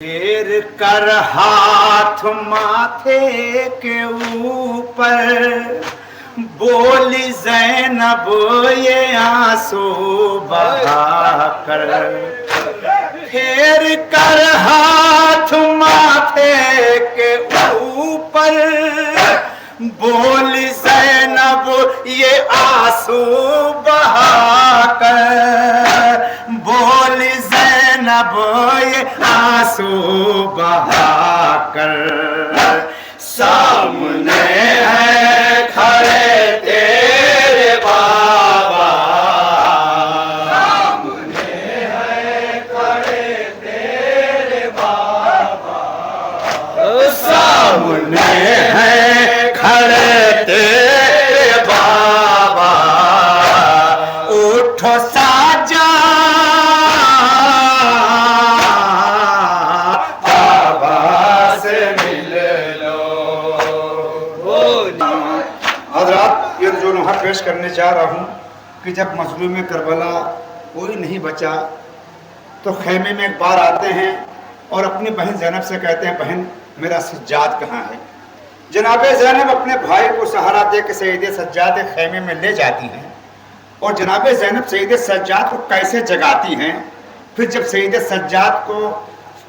फेर कर हाथ माथे के ऊपर, बोली ज़ैनब ये आंसू बहाकर। फेर कर हाथ माथे के ऊपर, बोली ज़ैनब ये आंसू बहाकर। बोली ज़ैनब ये आंसू बहाकर। सामने है खड़े तेरे बाबा, सामने है खड़े तेरे बाबा, सामने है खड़े तेरे बाबा। उठो साजा पेश करने जा रहा हूँ कि जब मजलूम करबला कोई नहीं बचा तो खेमे में एक बार आते हैं और अपनी बहन ज़ैनब से कहते हैं, बहन मेरा सज्जाद कहाँ है। जनाब ज़ैनब अपने भाई को सहारा दे के सैयद सज्जाद खेमे में ले जाती हैं और जनाब ज़ैनब सैयद सज्जाद को कैसे जगाती हैं। फिर जब सैयद सज्जाद को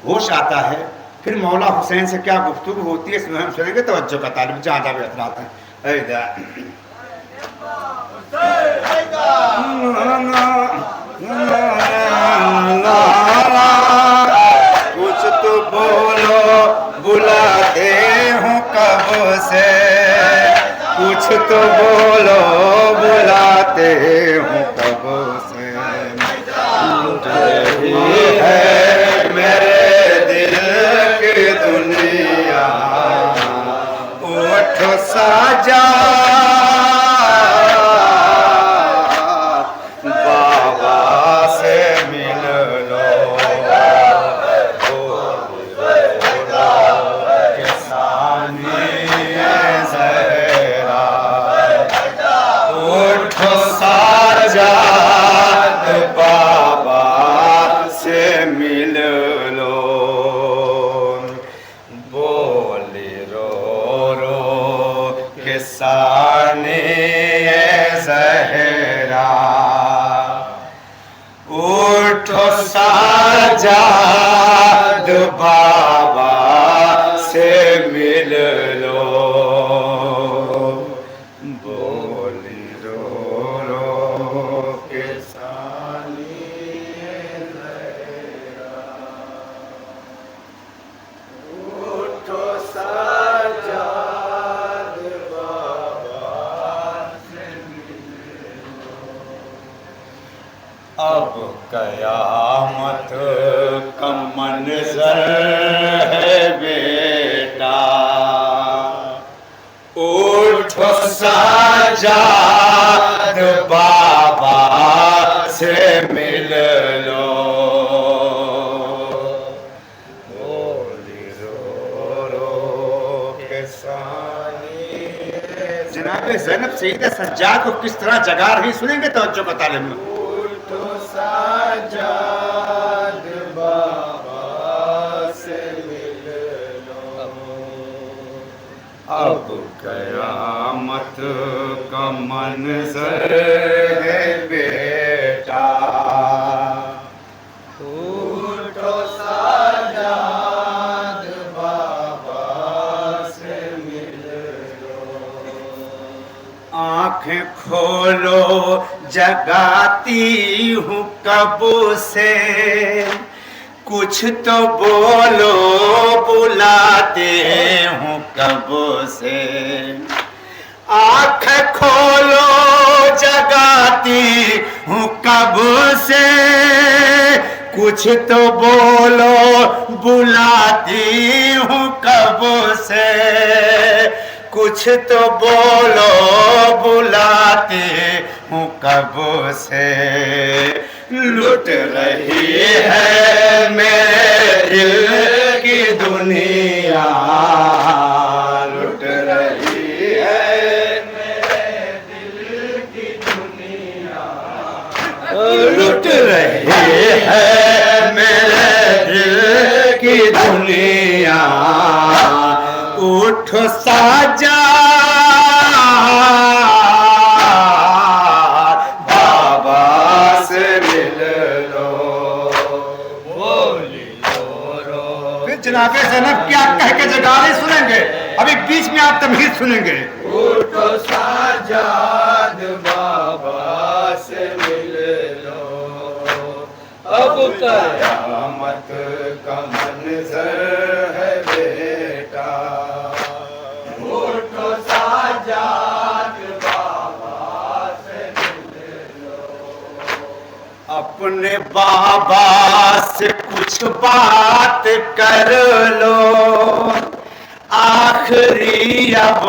होश आता है, फिर मौला हुसैन से क्या गुफ्तगू होती है इसमें हम सुनेंगे। तवज्जो का तालिब जहाँ जहाँ भी असरात हैं। कुछ तो बोलो बुलाते हूँ कब से, कुछ तो बोलो बुलाते हूँ कब से। है मेरे दिल की दुनिया, उठो साजा साजाद बाबा से मिल लो। बोली रो रो के सानी उठो साजाद बाबा से मिल लो। अब कयामत का मंज़र है बेटा, उठो सज्जाद बाबा से मिल लो। रो रो के सानी। जनाब ज़ैनब सैयद सज्जाद को किस तरह जगा रही सुनेंगे तवज्जो का तालिब में। सज्जाद बाबा से मिल लो। अब कयामत का मंज़र है बेटा, उठो सज्जाद बाबा से मिल लो। आँखें खोलो जगाती हूँ कब से, कुछ तो बोलो बुलाते हूँ कब से। आँख खोलो जगाती हूँ कब से, कुछ तो बोलो बुलाती हूँ कब से। कुछ तो बोलो बुलाते हूँ कब से। लुट रही है मेरे दिल की दुनिया, लुट रही है मेरे दिल की दुनिया, लुट रही है मेरे दिल की दुनिया उठ साजा बाबा से मिल लो बोली रो। फिर जनाबे ज़ैनब क्या कह के जगाने सुनेंगे, अभी बीच में आप तमहीद सुनेंगे। उठो साजाद बाबा से मिल लो, अब कयामत का मंज़र है बेटा। उठो साजाद बाबा से मिल लो, अपने बाबा से कुछ बात कर लो, आखिरी अब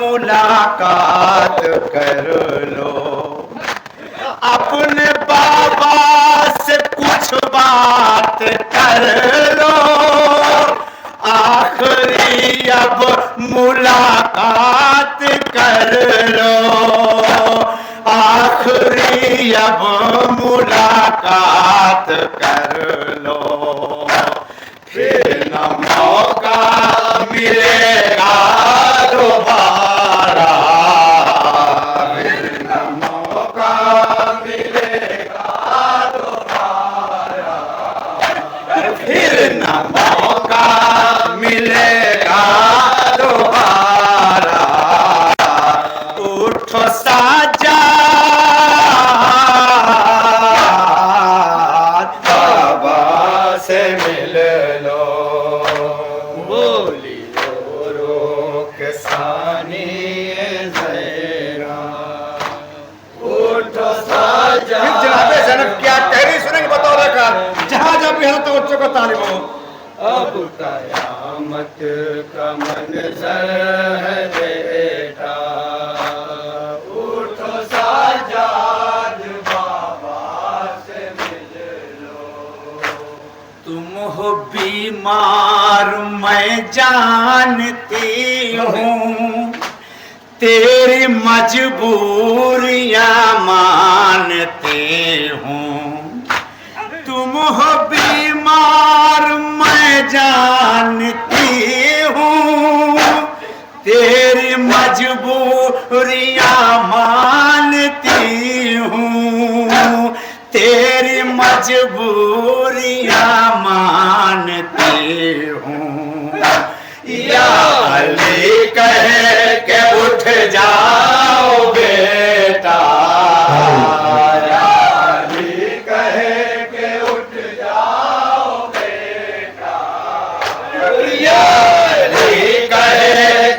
मुलाकात कर लो। अपने बाबा से कुछ बात कर लो, आखिरी अब मुलाकात कर लो, आखिरी अब मुलाकात कर लो। फिर न मौका मिलेगा दोबारा, फिर न मौका मिलेगा दोबारा, फिर न मौका मिलेगा दोबारा। उठो साजा बाबा से मिल लो, बोली रो रो के सानी ज़हरा। उठो साजा। फिर जनाबे ज़ैनब क्या कह रही सुनेंगे बतौर का, जहां जब यहाँ तो बच्चों को तालीम हो। अब कयामत का मंज़र है बेटा। उठो साजाद बाबा से मिल लो, तुम हो बीमार मैं जानती हूँ, तेरी मजबूरियां मानती हूँ। तुम हो बीमार मैं जानती हूँ, तेरी मजबूरियां मानती हूँ, तेरी मजबूरियां मानती हूँ। या अली कह के उठ जाओ बेटा, या अली कह के उठ जाओ बेटा। या अली कह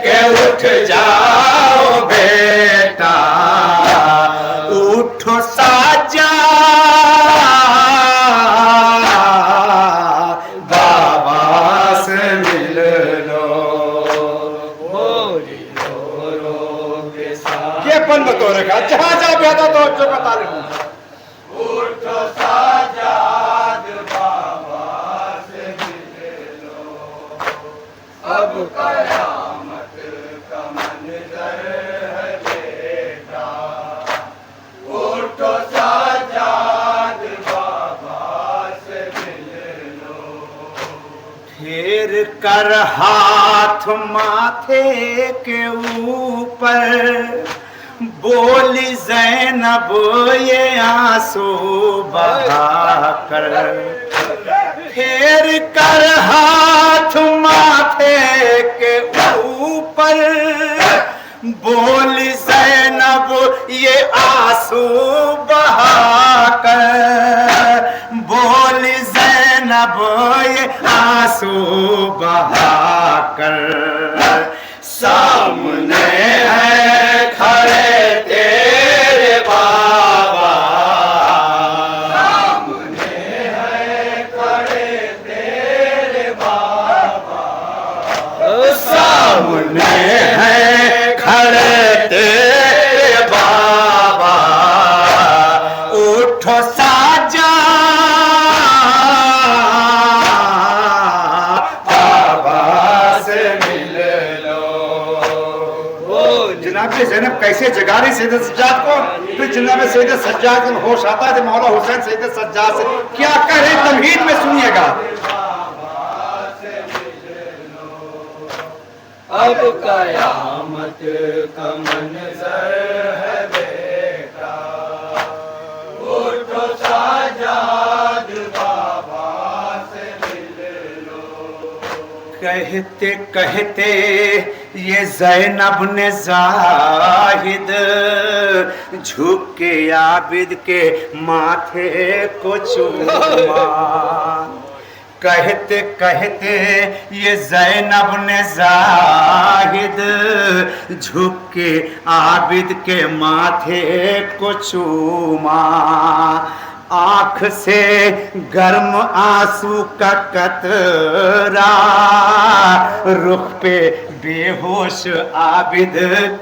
के उठ जाओ बेटा। उठो साजा बाबा से मिल लो, बोली रो रो के साथ। ये बंद तो रखा, जहां जा बेटा तो बच्चों का तालीम। उठो साजाद बाबा से मिल लो, अब कयामत का मंज़र है बेटा। उठो साजाद बाबा से मिल लो, फेर कर हाथ माथे के ऊपर, बोली ज़ैनब ये आंसू बहाकर। फेर कर हाथ माथे के ऊपर, बोली ज़ैनब ये आंसू बहाकर। बोली ज़ैनब ये आंसू बहाकर। सामने है खड़े तेरे बाबा, सामने है खड़े तेरे बाबा। सामने है खड़े तेरे बाबा। उठो साजा बाबा से मिल लो। जनाब ज़ैनब कैसे जगा रही सैयद सज्जाद को। फिर जनाब सैयद सज्जाद को होश आता है, मौला हुसैन सैयद सज्जाद से क्या कह रहे तमहीद में सुनिएगा। अब कयामत का मंजर है बेटा, उठो साजाद बाबा से मिल लो। कहते कहते ये ज़ैनब ने जाहिद झुक के आबिद के माथे को चूमा। कहते कहते ये ज़ैनब ने जाहिद झुक के आबिद के माथे को चूमा। आँख से गर्म आंसू का कतरा रुख पे बेहोश आबिद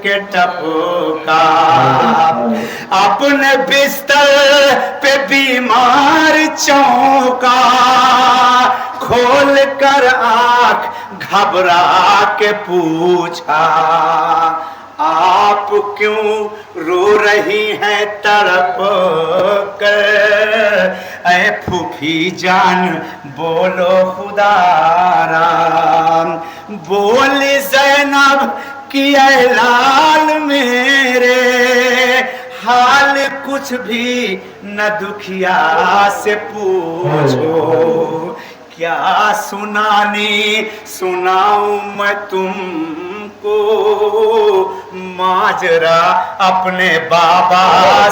के टपका। अपने बिस्तर पे बीमार चौंका, खोल कर आँख घबरा के पूछा, आप क्यों रो रही हैं तड़प कर? ऐ फूफी जान बोलो खुदारा। बोली ज़ैनब कि ऐ लाल मेरे, हाल कुछ भी न दुखिया से पूछो। क्या सुनाऊं मैं तुमको माजरा, अपने बाबा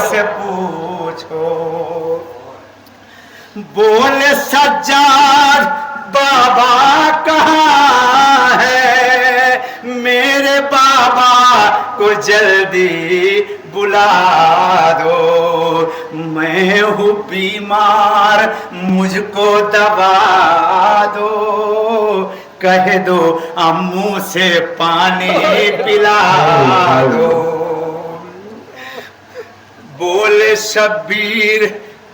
से पूछो। बोले सज्जाद बाबा कहाँ है, मेरे बाबा को जल्दी बुला दो। मैं हूँ बीमार, मुझको दवा दो। कह दो अम्मू से पानी पिला दो। बोले शब्बीर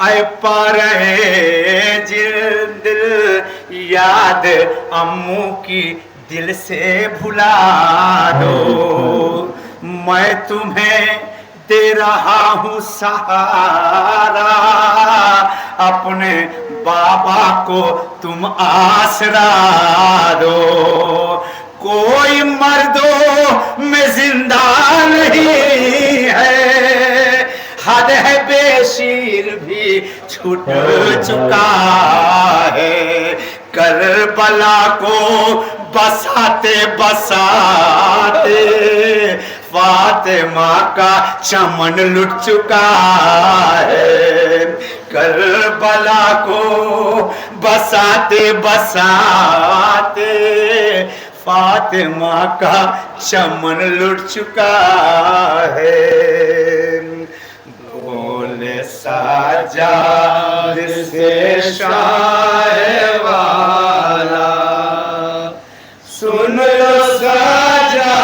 ऐ पा रहे दिल, याद अम्मू की दिल से भुला दो। मैं तुम्हें दे रहा हूँ सहारा, अपने बाबा को तुम आसरा दो। कोई मर्दों में जिंदा नहीं है, हद है बेशीर भी छूट चुका है। करबला को बसाते बसाते फातिमा का चमन लुट चुका है। करबला को बसाते बसाते फातिमा का चमन लुट चुका है। बोले साजाद से शाह वाला, सुन लो साजाद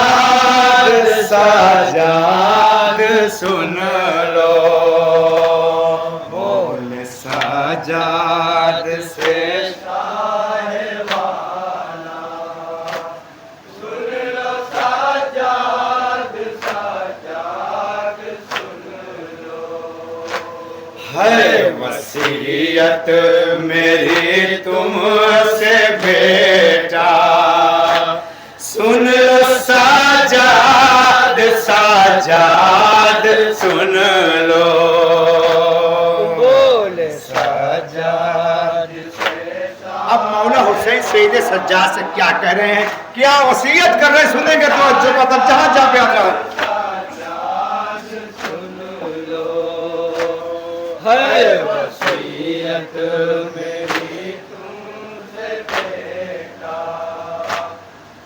साजाद सुन लो। बोले साजाद से शाह वाला, सुन लो साजाद साजाद सुन लो। है वसीयत मेरी तुमसे बेटा, सुन लो साजाद साजाद सुन लो। बोले साजाद से। अब मौला हुसैन सैयद सज्जाद से क्या कह रहे हैं, क्या वसीयत कर रहे हैं, सुनेंगे तो जो मतलब जहां जा पे आप है वसीयत मेरी तुमसे बेटा,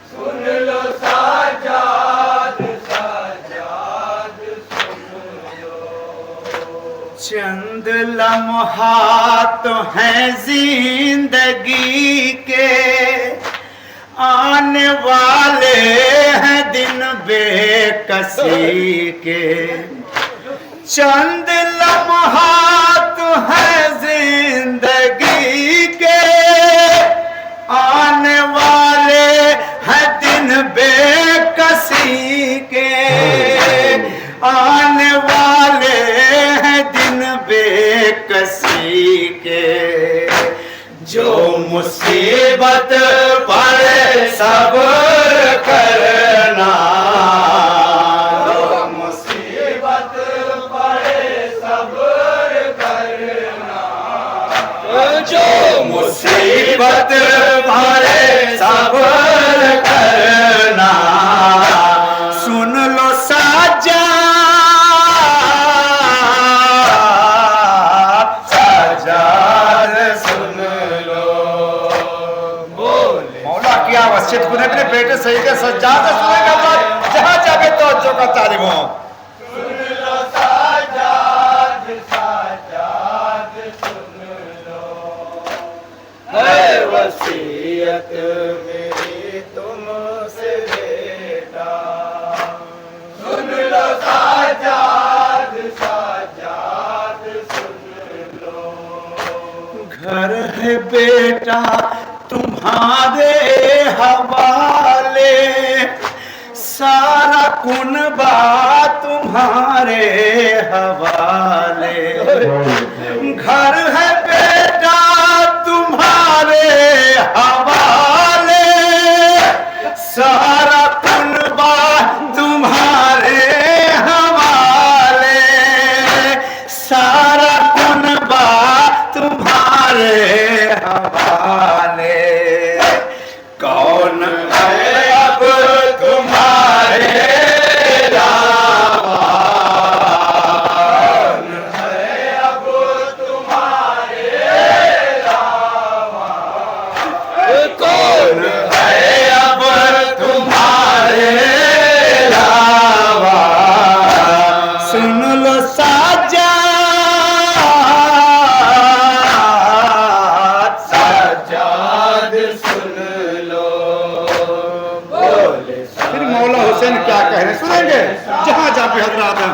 सुन लो साजाद साजाद सुन लो। चंद लम्हात हैं जिंदगी के, आने वाले हैं दिन बेकसी के। चंद लम्हात हैं जिंदगी के, आने वाले हैं दिन बेकसी के। आने वाले हैं दिन बेकसी के। जो मुसीबत पर सब्र कर मुसीबत पड़े सब्र करना, सुन लो साजा मस्जिद खुद अपने बेटे सही के सज्जाद सुनेगा बात जहां जाके तो जो का तालिब हो। सुन लो साजाद साजाद सुन लो, है वसीयत मेरी तुमसे बेटा। सुन लो साजाद साजाद सुन लो, घर है बेटा तुम्हारे हवाले, सारा कुनबा तुम्हारे हवाले। घर है बेटा तुम्हारे हवाले, सारा कुनबा तुम्हारे हवाले, सारा कुनबा तुम्हारे हवाले। कौन है अब तुम्हारे अलावा, कौन है अब तुम्हारे अलावा, कौन है अब तुम्हारे अलावा। सुन लो साजा साजाद सुन लो, बोले फिर मौला हुसैन क्या कह रहे हैं सुनेंगे जहां जहां पे हजरात हैं।